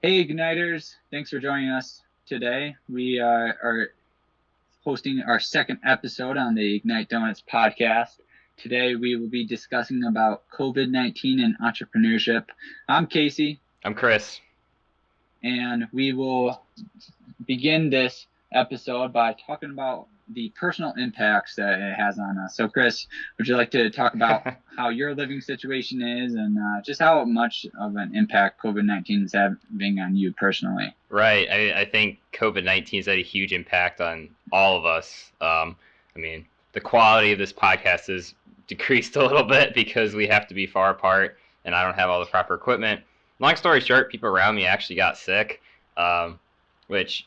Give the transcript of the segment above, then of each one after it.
Hey, Igniters. Thanks for joining us today. We are hosting our second episode on the Ignite Donuts podcast. Today, we will be discussing about COVID-19 and entrepreneurship. I'm Casey, I'm Chris. and we will begin this episode by talking about the personal impacts that it has on us. So, Chris, would you like to talk about how your living situation is and just how much of an impact COVID-19 is having on you personally? Right. I think COVID-19 has had a huge impact on all of us. The quality of this podcast has decreased a little bit because we have to be far apart and I don't have all the proper equipment. Long story short, people around me actually got sick, which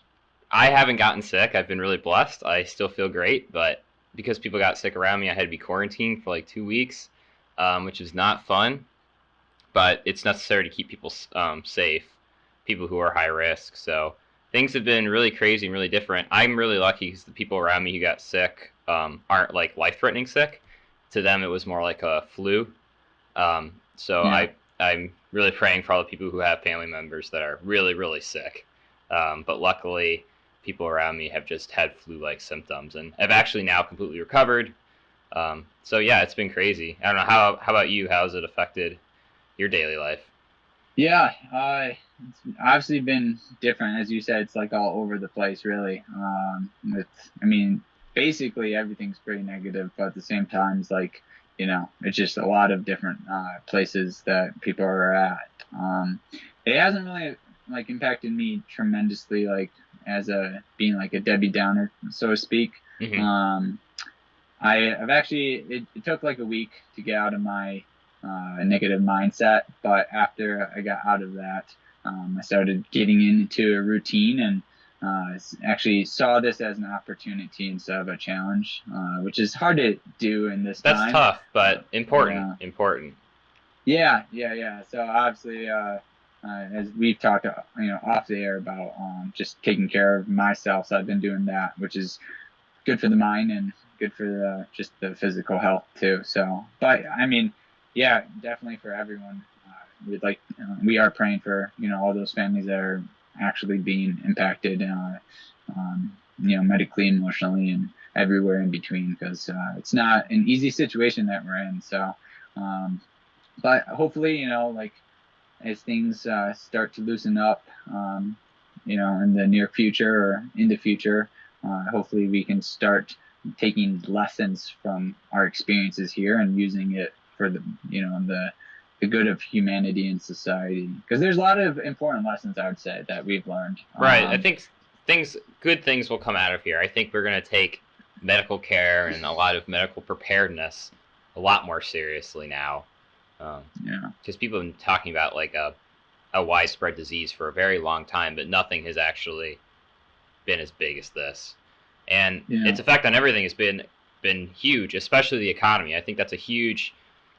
I haven't gotten sick. I've been really blessed. I still feel great, but because people got sick around me, I had to be quarantined for like 2 weeks, which is not fun, but it's necessary to keep people safe, people who are high risk. So things have been really crazy and really different. I'm really lucky because the people around me who got sick aren't like life-threatening sick. To them, it was more like a flu. So Yeah. I'm really praying for all the people who have family members that are really really sick. But luckily, people around me have just had flu-like symptoms and have actually now completely recovered. So yeah, it's been crazy. I don't know how about you? How's it affected your daily life? Yeah, it's obviously been different. As you said, it's like all over the place, really. I mean, basically everything's pretty negative, but at the same time, it's like, it's just a lot of different places that people are at. It hasn't really like impacted me tremendously, like as a being like a Debbie Downer, so to speak. Hmm. Um, I've actually it took like a week to get out of my negative mindset, but after I got out of that, I started getting into a routine and actually saw this as an opportunity instead of a challenge, which is hard to do in this That's time. tough, but important. Yeah, Important. yeah. So obviously, as we've talked, off the air about just taking care of myself, so I've been doing that, which is good for the mind and good for just the physical health too. So, but I mean, yeah, definitely for everyone. We are praying for all those families that are actually being impacted, medically, emotionally, and everywhere in between, because it's not an easy situation that we're in. So, um, but hopefully, like as things start to loosen up, in the near future or in the future, hopefully we can start taking lessons from our experiences here and using it for the good of humanity and society. Because there's a lot of important lessons I would say that we've learned. Right. I think good things will come out of here. I think we're going to take medical care and a lot of medical preparedness a lot more seriously now. Yeah, Because people have been talking about like a widespread disease for a very long time, but nothing has actually been as big as this. And yeah, its effect on everything has been huge, especially the economy. I think that's a huge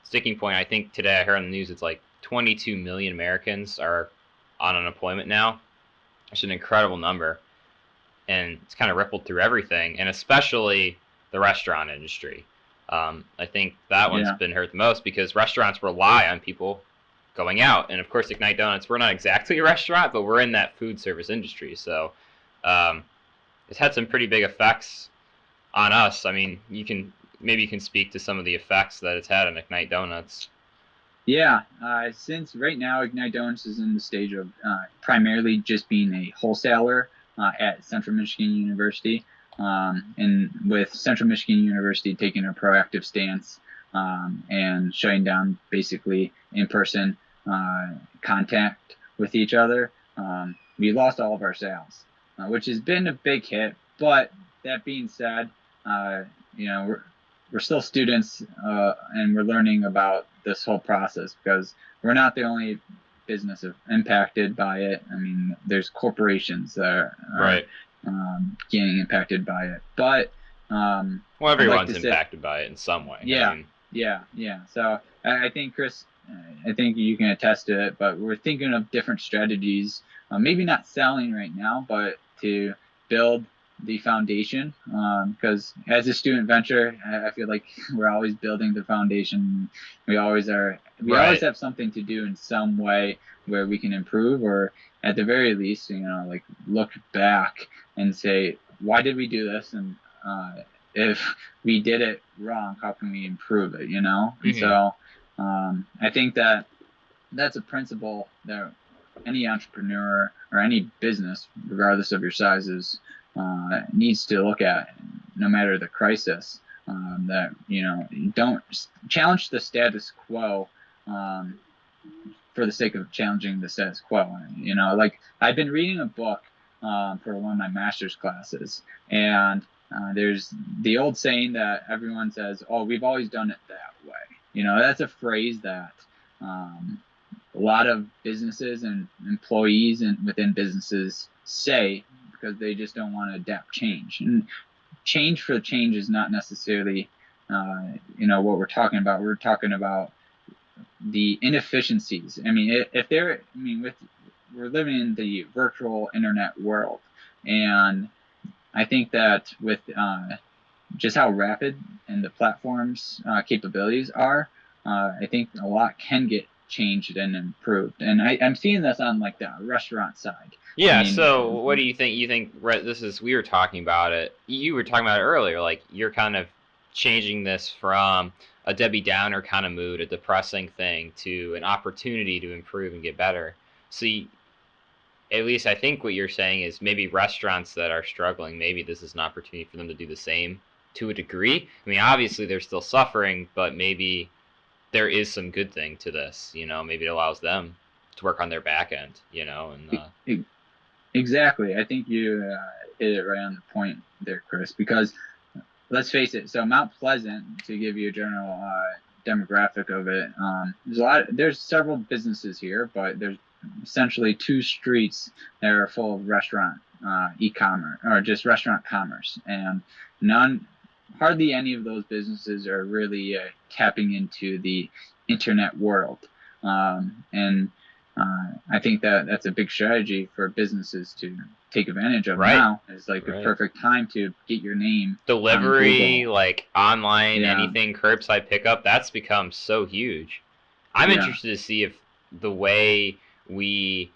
sticking point. I think today I heard on the news it's like 22 million Americans are on unemployment now. It's an incredible number, and it's kind of rippled through everything, and especially the restaurant industry. I think that one's yeah. been hurt the most because restaurants rely on people going out, and of course, Ignite Donuts, we're not exactly a restaurant, but we're in that food service industry, so um, it's had some pretty big effects on us. I mean, you can speak to some of the effects that it's had on Ignite Donuts. Yeah, since right now Ignite Donuts is in the stage of primarily just being a wholesaler at Central Michigan University, and with Central Michigan University taking a proactive stance and shutting down basically in-person contact with each other, we lost all of our sales, which has been a big hit. But that being said, uh, you know, we're still students and we're learning about this whole process because we're not the only business impacted by it. I mean, there's corporations that are Right. getting impacted by it. But Well, I'd like everyone's to say, impacted by it in some way. I yeah, mean, yeah. So I think Chris, I think you can attest to it. But we're thinking of different strategies. Maybe not selling right now, but to build the foundation. Because as a student venture, I feel like we're always building the foundation. We always are. We always right. have something to do in some way where we can improve, or at the very least, like look back and say, why did we do this? And if we did it wrong, how can we improve it, And so I think that's a principle that any entrepreneur or any business, regardless of your sizes, needs to look at, no matter the crisis. That don't challenge the status quo for the sake of challenging the status quo. Like I've been reading a book for one of my master's classes, and there's the old saying that everyone says, "Oh, we've always done it that way." That's a phrase that a lot of businesses and employees and within businesses say because they just don't want to adapt change. And change for change is not necessarily, what we're talking about. We're talking about the inefficiencies. We're living in the virtual internet world, and I think that with just how rapid and the platform's capabilities are, I think a lot can get changed and improved. And I'm seeing this on like the restaurant side. Yeah. So what do you think? We were talking about it. You were talking about it earlier. Like you're kind of changing this from a Debbie Downer kind of mood, a depressing thing, to an opportunity to improve and get better. See, at least I think what you're saying is maybe restaurants that are struggling, maybe this is an opportunity for them to do the same to a degree. I mean, obviously they're still suffering, but maybe there is some good thing to this. Maybe it allows them to work on their back end. And exactly. I think you hit it right on the point there, Chris. Because let's face it. So Mount Pleasant, to give you a general demographic of it, there's several businesses here, but there's essentially 2 streets that are full of restaurant e-commerce, or just restaurant commerce, and hardly any of those businesses are really tapping into the internet world. And I think that's a big strategy for businesses to take advantage of now. It's like a perfect time to get your name. Delivery, like online, anything, curbside pickup, that's become so huge. I'm interested to see if the way we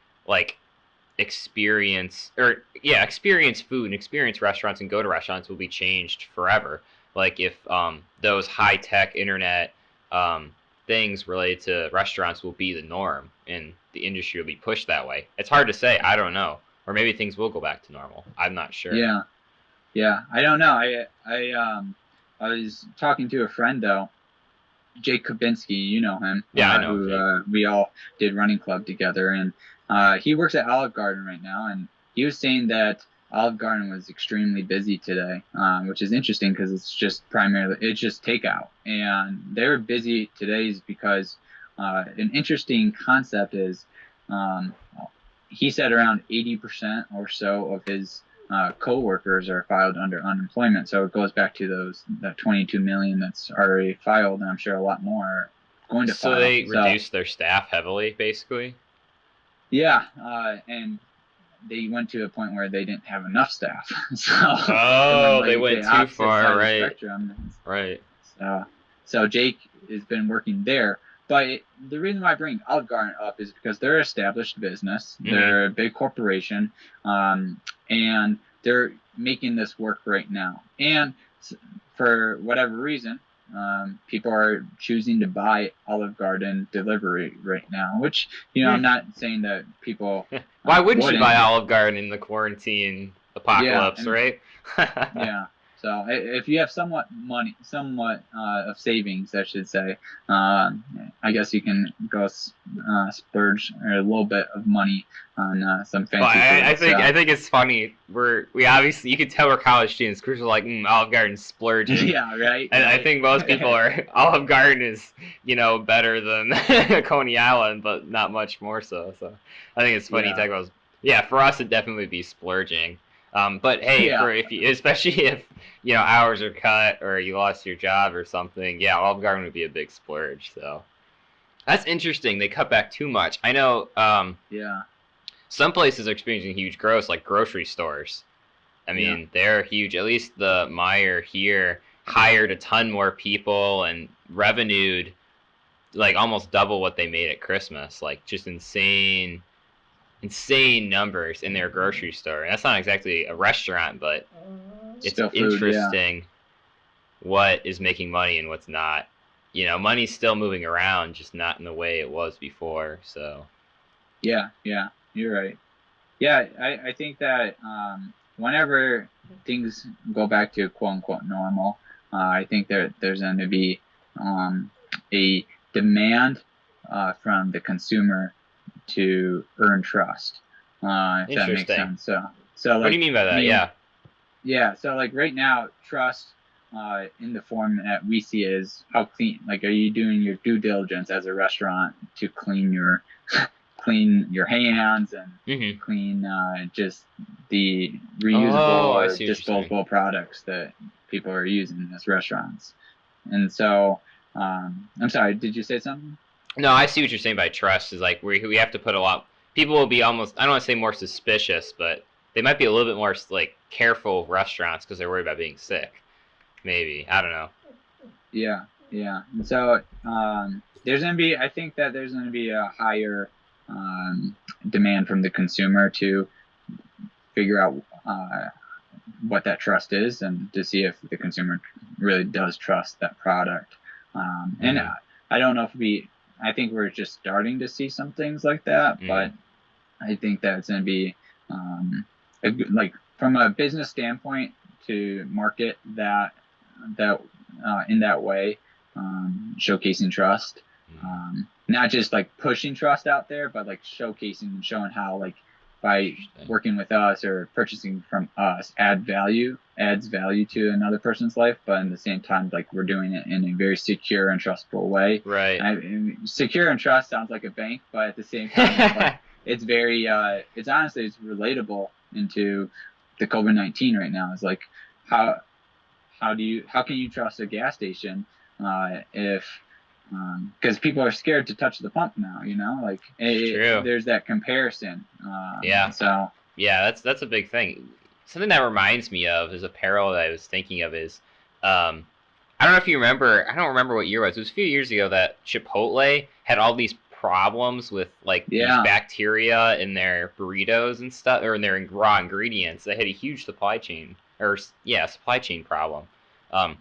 experience food and experience restaurants and go to restaurants will be changed forever. Like if those high-tech internet things related to restaurants will be the norm and the industry will be pushed that way. It's hard to say. I don't know. Or maybe things will go back to normal. I'm not sure. Yeah. I don't know. I was talking to a friend though, Jake Kabinski. You know him. Yeah, I know. We all did running club together, and he works at Olive Garden right now, and he was saying that Olive Garden was extremely busy today, which is interesting because it's just takeout, and they're busy today is because an interesting concept is he said around 80% or so of his co-workers are filed under unemployment. So it goes back to that 22 million that's already filed, and I'm sure a lot more are going to file. So they reduced their staff heavily, basically? Yeah, and they went to a point where they didn't have enough staff. They went too far, right? Right. So Jake has been working there. But the reason why I bring Olive Garden up is because they're an established business. Mm-hmm. They're a big corporation, and they're making this work right now. And for whatever reason, people are choosing to buy Olive Garden delivery right now, which, I'm not saying that people... Why wouldn't you buy Olive Garden in the quarantine apocalypse, right? Yeah. So if you have somewhat of savings, I should say, I guess you can go splurge a little bit of money on some fancy food. I think it's funny. We obviously, you can tell we're college students because we're like, Olive Garden's splurging. Yeah, right. And I think most people are. Olive Garden is, better than Coney Island, but not much more so. So I think it's funny. For us, it'd definitely be splurging. But hey, especially if hours are cut or you lost your job or something, Olive Garden would be a big splurge. So that's interesting. They cut back too much. I know. Some places are experiencing huge growth, like grocery stores. I mean, they're huge. At least the Meijer here hired a ton more people and revenued like almost double what they made at Christmas. Like just insane numbers in their grocery store. And that's not exactly a restaurant, but it's Still food, yeah. interesting what is making money and what's not. You know, money's still moving around, just not in the way it was before. So Yeah, you're right. Yeah, I think that whenever things go back to quote unquote normal, I think there's going to be a demand from the consumer to earn trust. If that makes sense. So like, what do you mean by that? Yeah. So like right now, trust in the form that we see is how clean. Like, are you doing your due diligence as a restaurant to clean your hands and clean just the reusable or disposable products that people are using as restaurants. And so, I'm sorry, did you say something? No, I see what you're saying by trust is like we have to put a lot. People will be almost, I don't want to say more suspicious, but they might be a little bit more like careful of restaurants because they're worried about being sick. Maybe, I don't know. Yeah. And so I think that there's going to be a higher demand from the consumer to figure out what that trust is and to see if the consumer really does trust that product. And I don't know if I think we're just starting to see some things like that, but I think that it's going to be like from a business standpoint to market that in that way, showcasing trust, not just like pushing trust out there, but like showcasing and showing how like by working with us or purchasing from us adds value to another person's life, but at the same time, like we're doing it in a very secure and trustful way. Right. Secure and trust sounds like a bank, but at the same time, it's very, it's honestly, it's relatable into the COVID-19 right now. It's like, how can you trust a gas station if because people are scared to touch the pump now, like there's that comparison. So that's a big thing. Something that reminds me of is a parallel that I was thinking of is I don't know if you remember, I don't remember what year it was. It was a few years ago that Chipotle had all these problems with like these bacteria in their burritos and stuff, or in their raw ingredients. They had a huge supply chain problem. And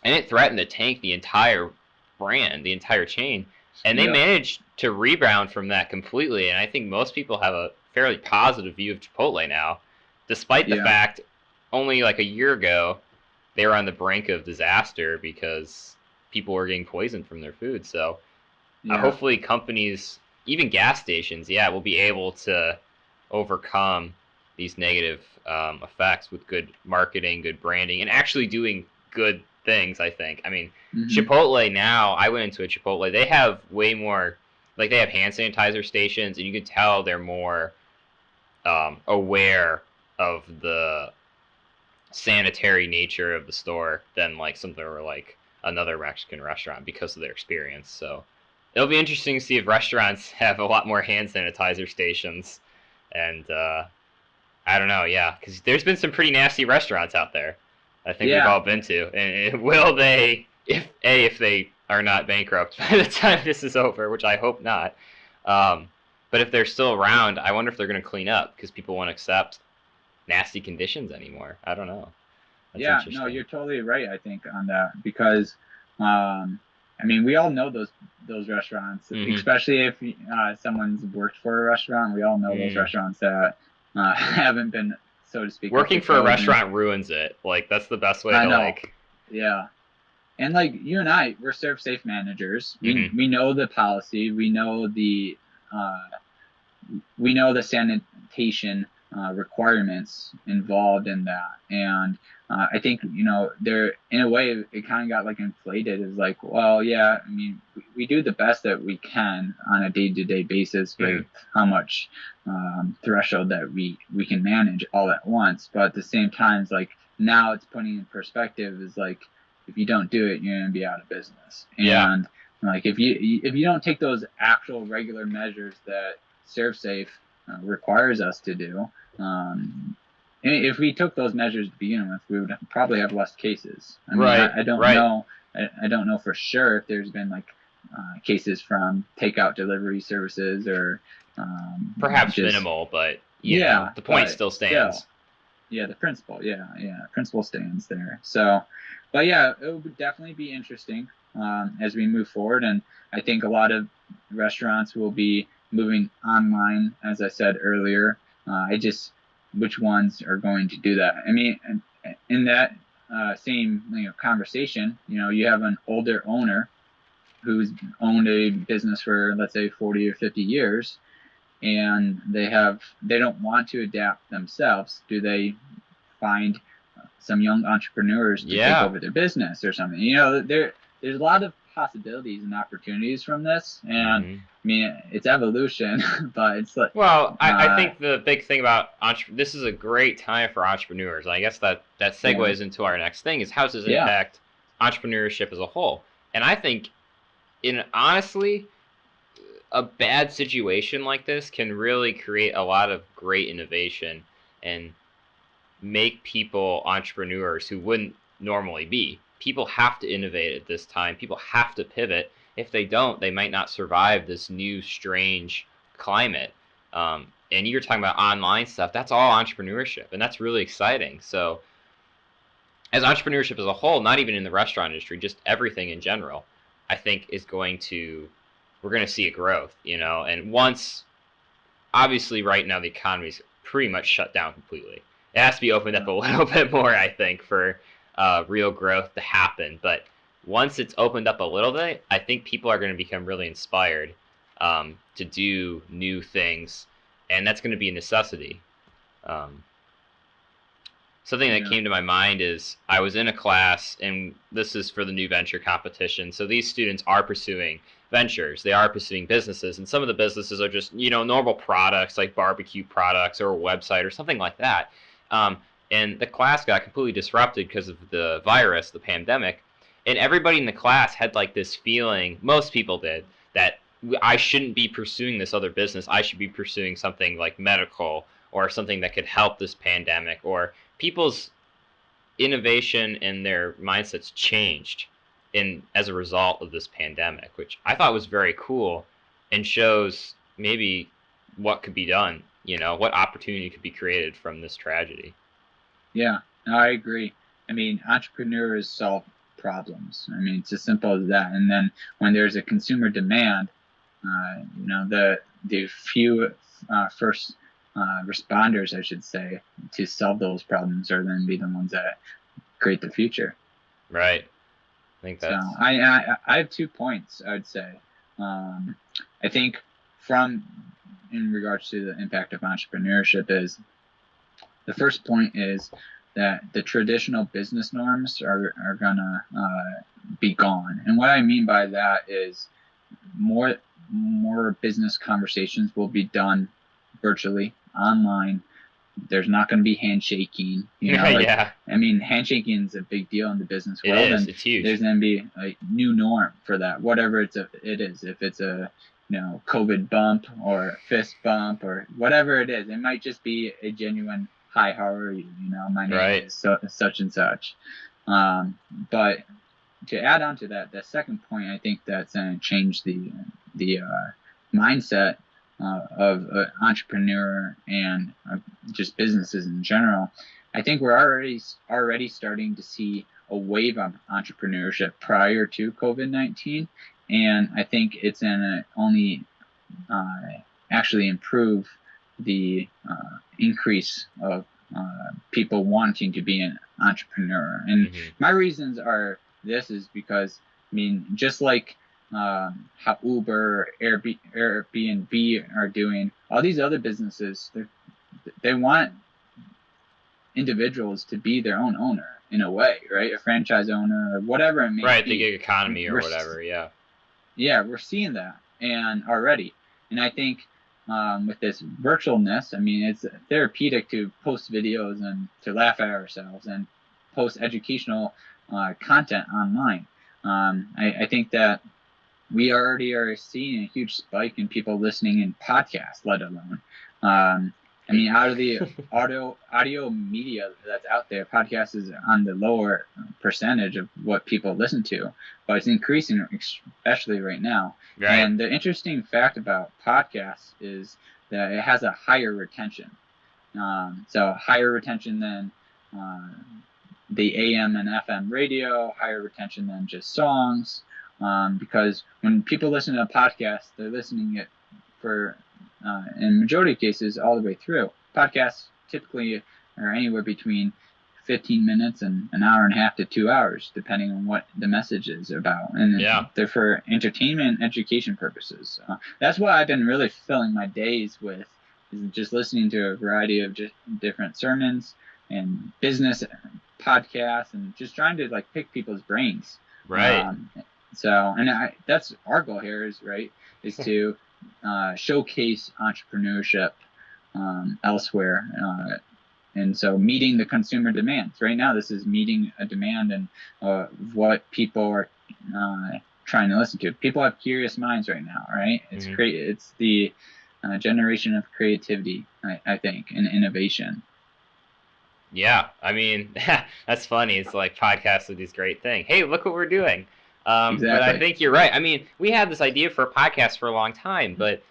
it threatened to tank the entire brand, the entire chain. And they managed to rebound from that completely. And I think most people have a fairly positive view of Chipotle now, despite the fact only like a year ago they were on the brink of disaster because people were getting poisoned from their food. So hopefully companies, even gas stations, will be able to overcome these negative effects with good marketing, good branding, and actually doing good things, I think. I mean, Chipotle now, I went into a Chipotle, they have way more, like they have hand sanitizer stations, and you can tell they're more aware of the sanitary nature of the store than like something or like another Mexican restaurant because of their experience. So it'll be interesting to see if restaurants have a lot more hand sanitizer stations. And I don't know, because there's been some pretty nasty restaurants out there I think we've all been to. And will they, if they are not bankrupt by the time this is over, which I hope not, but if they're still around, I wonder if they're going to clean up because people won't accept nasty conditions anymore. I don't know. That's no, you're totally right, I think, on that, because I mean, we all know those restaurants, especially if someone's worked for a restaurant. We all know those restaurants that haven't been, so to speak, working for a restaurant ruins it. Like, that's the best way to like. Yeah. And like you and I, we're serve safe managers. We know the policy. We know the sanitation requirements involved in that. And I think, there, in a way, it kind of got like inflated. It's like, well, I mean, we do the best that we can on a day-to-day basis with how much threshold that we can manage all at once. But at the same time, it's like, now it's putting in perspective is like, if you don't do it, you're going to be out of business. And like, if you don't take those actual regular measures that ServSafe requires us to do, if we took those measures to begin with, we would probably have less cases. I mean, I don't know. I don't know for sure if there's been like cases from takeout delivery services or Perhaps just minimal, but yeah, the point but still still. stands. Yeah, the principle. Yeah, principle stands there. So, but yeah, it would definitely be interesting as we move forward. And I think a lot of restaurants will be moving online, as I said earlier. Which ones are going to do that? I mean, in that same conversation, you have an older owner who's owned a business for, let's say, 40 or 50 years, and they don't want to adapt themselves. Do they find some young entrepreneurs to take over their business or something? There's a lot of possibilities and opportunities from this, and I mean, it's evolution, but it's like, well, I think the big thing about this is a great time for entrepreneurs. And I guess that segues into our next thing is how does this impact entrepreneurship as a whole? And I think, honestly, a bad situation like this can really create a lot of great innovation and make people entrepreneurs who wouldn't normally be. People have to innovate at this time. People have to pivot. If they don't, they might not survive this new strange climate. And you're talking about online stuff. That's all entrepreneurship, and that's really exciting. So as entrepreneurship as a whole, not even in the restaurant industry, just everything in general, I think we're going to see a growth, and once, obviously right now the economy's pretty much shut down completely. It has to be opened up a little bit more, I think, for real growth to happen. But once it's opened up a little bit, I think people are going to become really inspired to do new things, and that's going to be a necessity. Something that came to my mind is I was in a class, and this is for the new venture competition. So these students are pursuing ventures. They are pursuing businesses, and some of the businesses are just, normal products like barbecue products or a website or something like that. And the class got completely disrupted because of the virus, the pandemic. And everybody in the class had like this feeling, most people did, that I shouldn't be pursuing this other business. I should be pursuing something like medical or something that could help this pandemic, or people's innovation and their mindsets changed as a result of this pandemic, which I thought was very cool and shows maybe what could be done, what opportunity could be created from this tragedy. Yeah, no, I agree. I mean, entrepreneurs solve problems. I mean, it's as simple as that. And then when there's a consumer demand, the few first responders, I should say, to solve those problems are then be the ones that create the future. Right. I think that's... So I have 2 points, I would say. I think in regards to the impact of entrepreneurship is, the first point is that the traditional business norms are gonna be gone. And what I mean by that is more business conversations will be done virtually, online. There's not going to be handshaking. Yeah. I mean, handshaking is a big deal in the business world. It is. It's huge. There's going to be a new norm for that, whatever it is. If it's a COVID bump or a fist bump or whatever it is, it might just be a genuine hi, how are you? My name is such and such. But to add on to that, the second point, I think that's going to change the mindset of an entrepreneur and just businesses in general. I think we're already starting to see a wave of entrepreneurship prior to COVID-19, and I think it's going to only actually improve the increase of people wanting to be an entrepreneur. And my reasons are this is because, I mean, just like how Uber, Airbnb are doing, all these other businesses, they want individuals to be their own owner in a way, right? A franchise owner or whatever it may be. Right, the gig economy or whatever, yeah. Yeah, we're seeing that and already. And I think with this virtualness, I mean, it's therapeutic to post videos and to laugh at ourselves and post educational content online. I think that we already are seeing a huge spike in people listening in podcasts, let alone. I mean, out of the audio media that's out there, podcast is on the lower percentage of what people listen to, but it's increasing, especially right now. Right. And the interesting fact about podcasts is that it has a higher retention. So higher retention than the AM and FM radio, higher retention than just songs, because when people listen to a podcast, they're listening it for, in majority of cases, all the way through. Podcasts typically are anywhere between 15 minutes and an hour and a half to 2 hours, depending on what the message is about. And they're for entertainment and education purposes. That's what I've been really filling my days with, is just listening to a variety of just different sermons and business podcasts, and just trying to like pick people's brains. Right. That's our goal here is to showcase entrepreneurship elsewhere. And so meeting the consumer demands. Right now, this is meeting a demand and what people are trying to listen to. People have curious minds right now, right? It's It's the generation of creativity, I think, and innovation. Yeah, I mean, that's funny. It's like podcasts are this great thing. Hey, look what we're doing. Exactly. But I think you're right. I mean, we had this idea for a podcast for a long time, but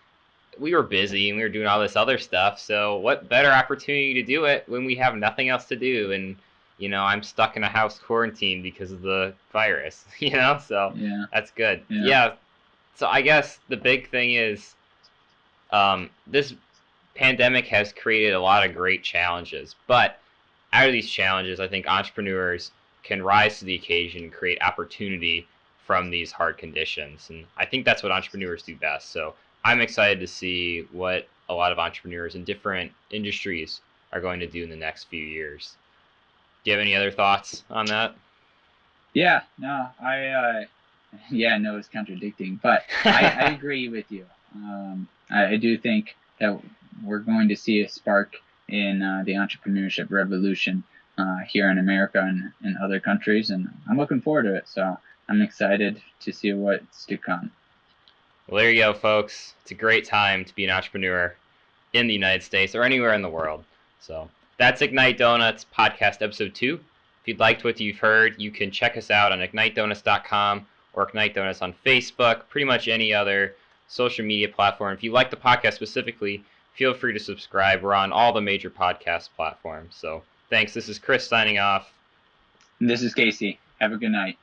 we were busy and we were doing all this other stuff. So what better opportunity to do it when we have nothing else to do? And, you know, I'm stuck in a house quarantine because of the virus, you know? So that's good. Yeah. So I guess the big thing is this pandemic has created a lot of great challenges. But out of these challenges, I think entrepreneurs can rise to the occasion and create opportunity from these hard conditions. And I think that's what entrepreneurs do best. So I'm excited to see what a lot of entrepreneurs in different industries are going to do in the next few years. Do you have any other thoughts on that? Yeah, no, no, it's contradicting, but I agree with you. I do think that we're going to see a spark in the entrepreneurship revolution here in America and in other countries, and I'm looking forward to it. So I'm excited to see what's to come. Well, there you go, folks. It's a great time to be an entrepreneur in the United States or anywhere in the world. So that's Ignite Donuts podcast episode 2. If you'd liked what you've heard, you can check us out on ignitedonuts.com or Ignite Donuts on Facebook, pretty much any other social media platform. If you like the podcast specifically, feel free to subscribe. We're on all the major podcast platforms. So thanks. This is Chris signing off. This is Casey. Have a good night.